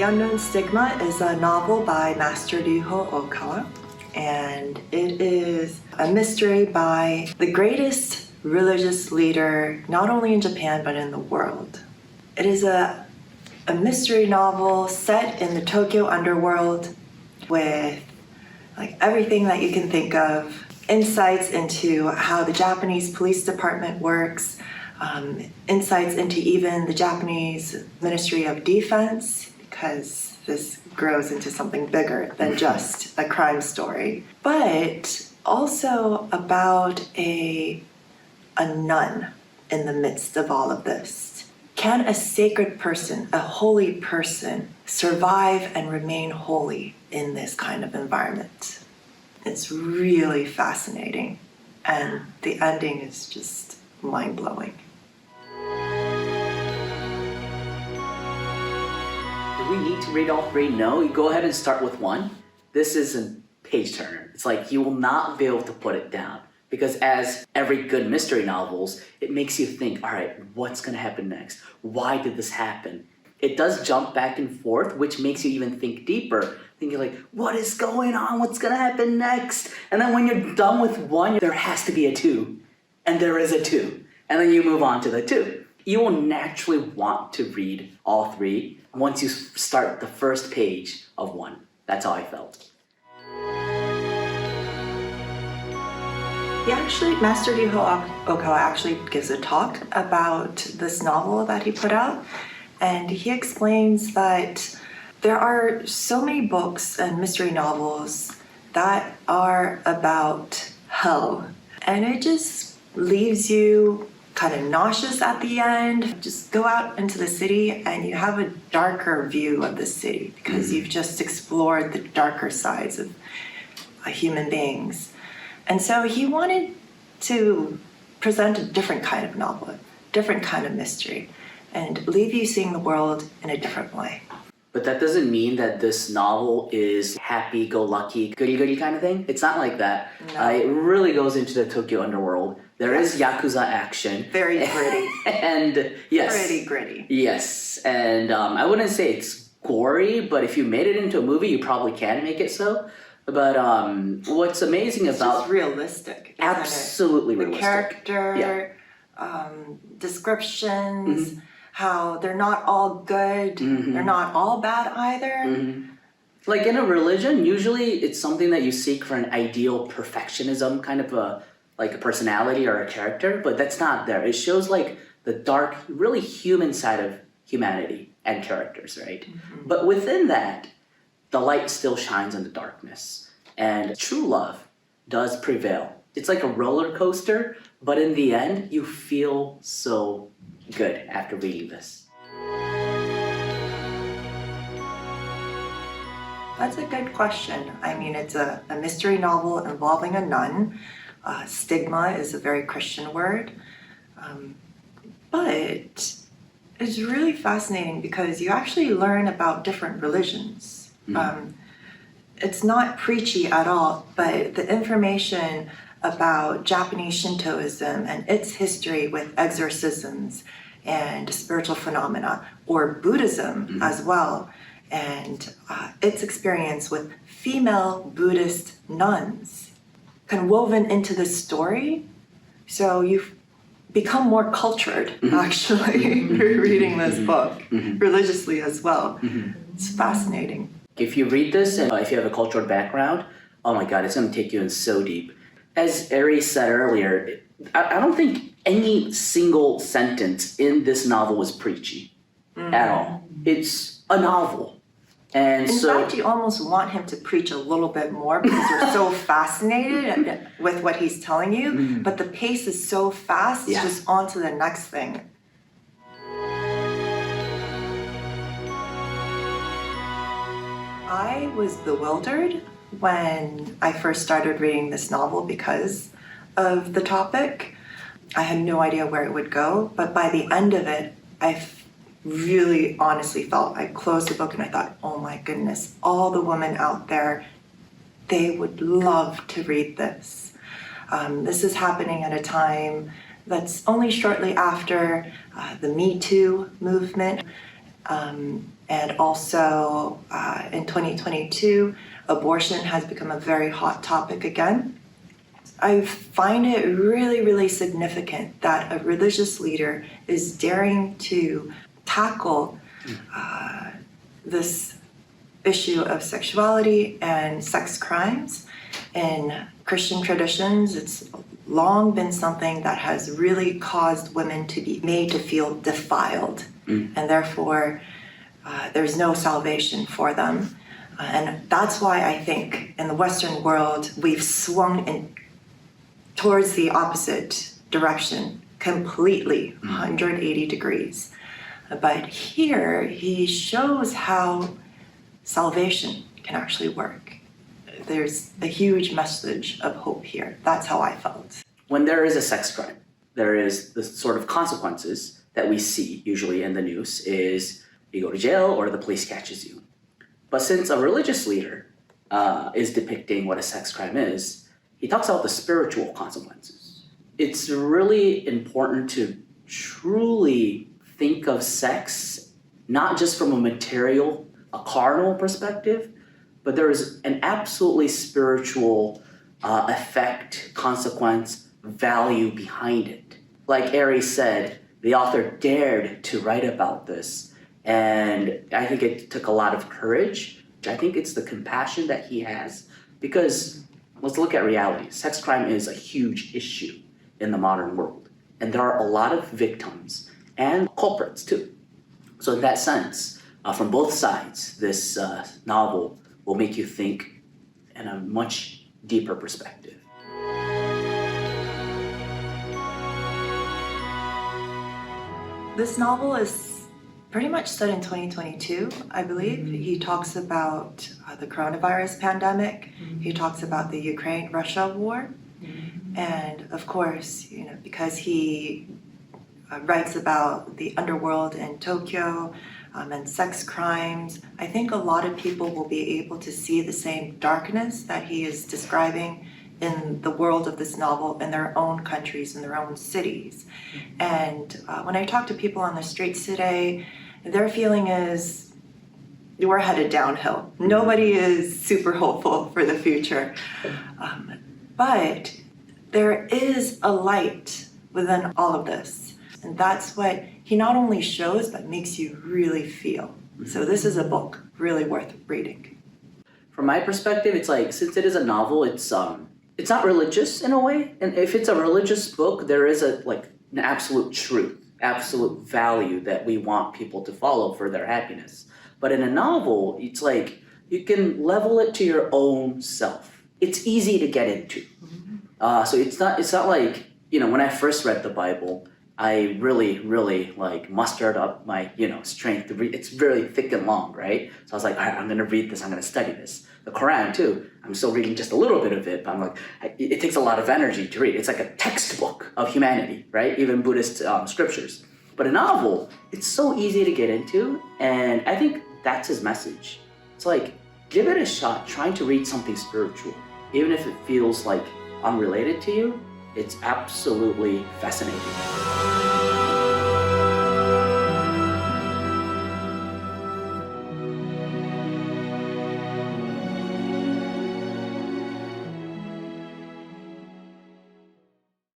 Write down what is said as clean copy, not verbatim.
The Unknown Stigma is a novel by Master Ryuho Okawa, and it is a mystery by the greatest religious leader, not only in Japan, but in the world. It is a mystery novel set in the Tokyo underworld with everything that you can think of, insights into how the Japanese police department works, insights into even the Japanese Ministry of Defense, because this grows into something bigger than just a crime story, but also about a nun in the midst of all of this. Can a sacred person, a holy person, survive and remain holy in this kind of environment? It's really fascinating, and the ending is just mind-blowing. Do we need to read all three? No, you go ahead and start with one. This is a page turner. It's like you will not be able to put it down, because as every good mystery novels, it makes you think, all right, what's gonna happen next? Why did this happen? It does jump back and forth, which makes you even think deeper, thinking like, what is going on? What's gonna happen next? And then when you're done with one, there has to be a two, and there is a two. And then you move on to the two. You will naturally want to read all three once you start the first page of one. That's how I felt. Master Ryuho Okawa actually gives a talk about this novel that he put out, and he explains that there are so many books and mystery novels that are about hell, and it just leaves you kind of nauseous at the end. Just go out into the city and you have a darker view of the city because you've just explored the darker sides of human beings. And so he wanted to present a different kind of novel, a different kind of mystery, and leave you seeing the world in a different way. But that doesn't mean that this novel is happy-go-lucky, goody-goody kind of thing. It's not like that. No. It really goes into the Tokyo underworld. There is Yakuza action. Very gritty. And yes. Pretty gritty. Yes. And I wouldn't say it's gory, but if you made it into a movie, you probably can make it so. But what's amazing it's about... It's just realistic. Absolutely the realistic. Character, descriptions, how they're not all good, they're not all bad either. Like in a religion, usually it's something that you seek for an ideal perfectionism, kind of a personality or a character, but that's not there. It shows like the dark, really human side of humanity and characters, right? But within that, the light still shines in the darkness, and true love does prevail. It's like a roller coaster, but in the end, you feel so good after reading this. That's a good question. I mean, it's a mystery novel involving a nun. Stigma is a very Christian word. But it's really fascinating because you actually learn about different religions. It's not preachy at all, but the information about Japanese Shintoism and its history with exorcisms and spiritual phenomena, or Buddhism as well, and its experience with female Buddhist nuns kind of woven into the story. So you've become more cultured, actually, through reading this book, religiously as well. It's fascinating. If you read this and if you have a cultural background, oh my God, it's going to take you in so deep. As Ari said earlier, I don't think any single sentence in this novel was preachy at all. It's a novel. And in fact, you almost want him to preach a little bit more because you're so fascinated with what he's telling you, but the pace is so fast, it's just on to the next thing. I was bewildered when I first started reading this novel because of the topic. I had no idea where it would go, but by the end of it, I really honestly felt, I closed the book and I thought, oh my goodness, all the women out there, they would love to read this. This is happening at a time that's only shortly after the Me Too movement. And also in 2022, abortion has become a very hot topic again. I find it really, really significant that a religious leader is daring to tackle this issue of sexuality and sex crimes. In Christian traditions, it's long been something that has really caused women to be made to feel defiled, and therefore there's no salvation for them. And that's why I think in the Western world, we've swung towards the opposite direction completely, 180 degrees. But here, he shows how salvation can actually work. There's a huge message of hope here. That's how I felt. When there is a sex crime, there is the sort of consequences that we see usually in the news is you go to jail or the police catches you. But since a religious leader is depicting what a sex crime is, he talks about the spiritual consequences. It's really important to truly think of sex, not just from a material, a carnal perspective, but there is an absolutely spiritual effect, consequence, value behind it. Like Ari said, the author dared to write about this, and I think it took a lot of courage. I think it's the compassion that he has, because let's look at reality. Sex crime is a huge issue in the modern world, and there are a lot of victims and culprits too. So in that sense, from both sides, this novel will make you think in a much deeper perspective. This novel is pretty much set in 2022, I believe. He talks about the coronavirus pandemic. He talks about the Ukraine-Russia war. And of course, because he writes about the underworld in Tokyo and sex crimes, I think a lot of people will be able to see the same darkness that he is describing in the world of this novel in their own countries, in their own cities. And when I talk to people on the streets today, their feeling is we're headed downhill. Nobody is super hopeful for the future. But there is a light within all of this. And that's what he not only shows, but makes you really feel. So this is a book really worth reading. From my perspective, it's like, since it is a novel, it's not religious in a way. And if it's a religious book, there is an absolute truth, absolute value that we want people to follow for their happiness. But in a novel, it's like you can level it to your own self. It's easy to get into. So it's not like, when I first read the Bible, I really, really mustered up my, strength to read. It's really thick and long, right? So I was like, all right, I'm gonna read this, I'm gonna study this. The Quran too, I'm still reading just a little bit of it, but I'm like, it takes a lot of energy to read. It's like a textbook of humanity, right? Even Buddhist scriptures. But a novel, it's so easy to get into, and I think that's his message. It's like, give it a shot, trying to read something spiritual. Even if it feels like unrelated to you, it's absolutely fascinating.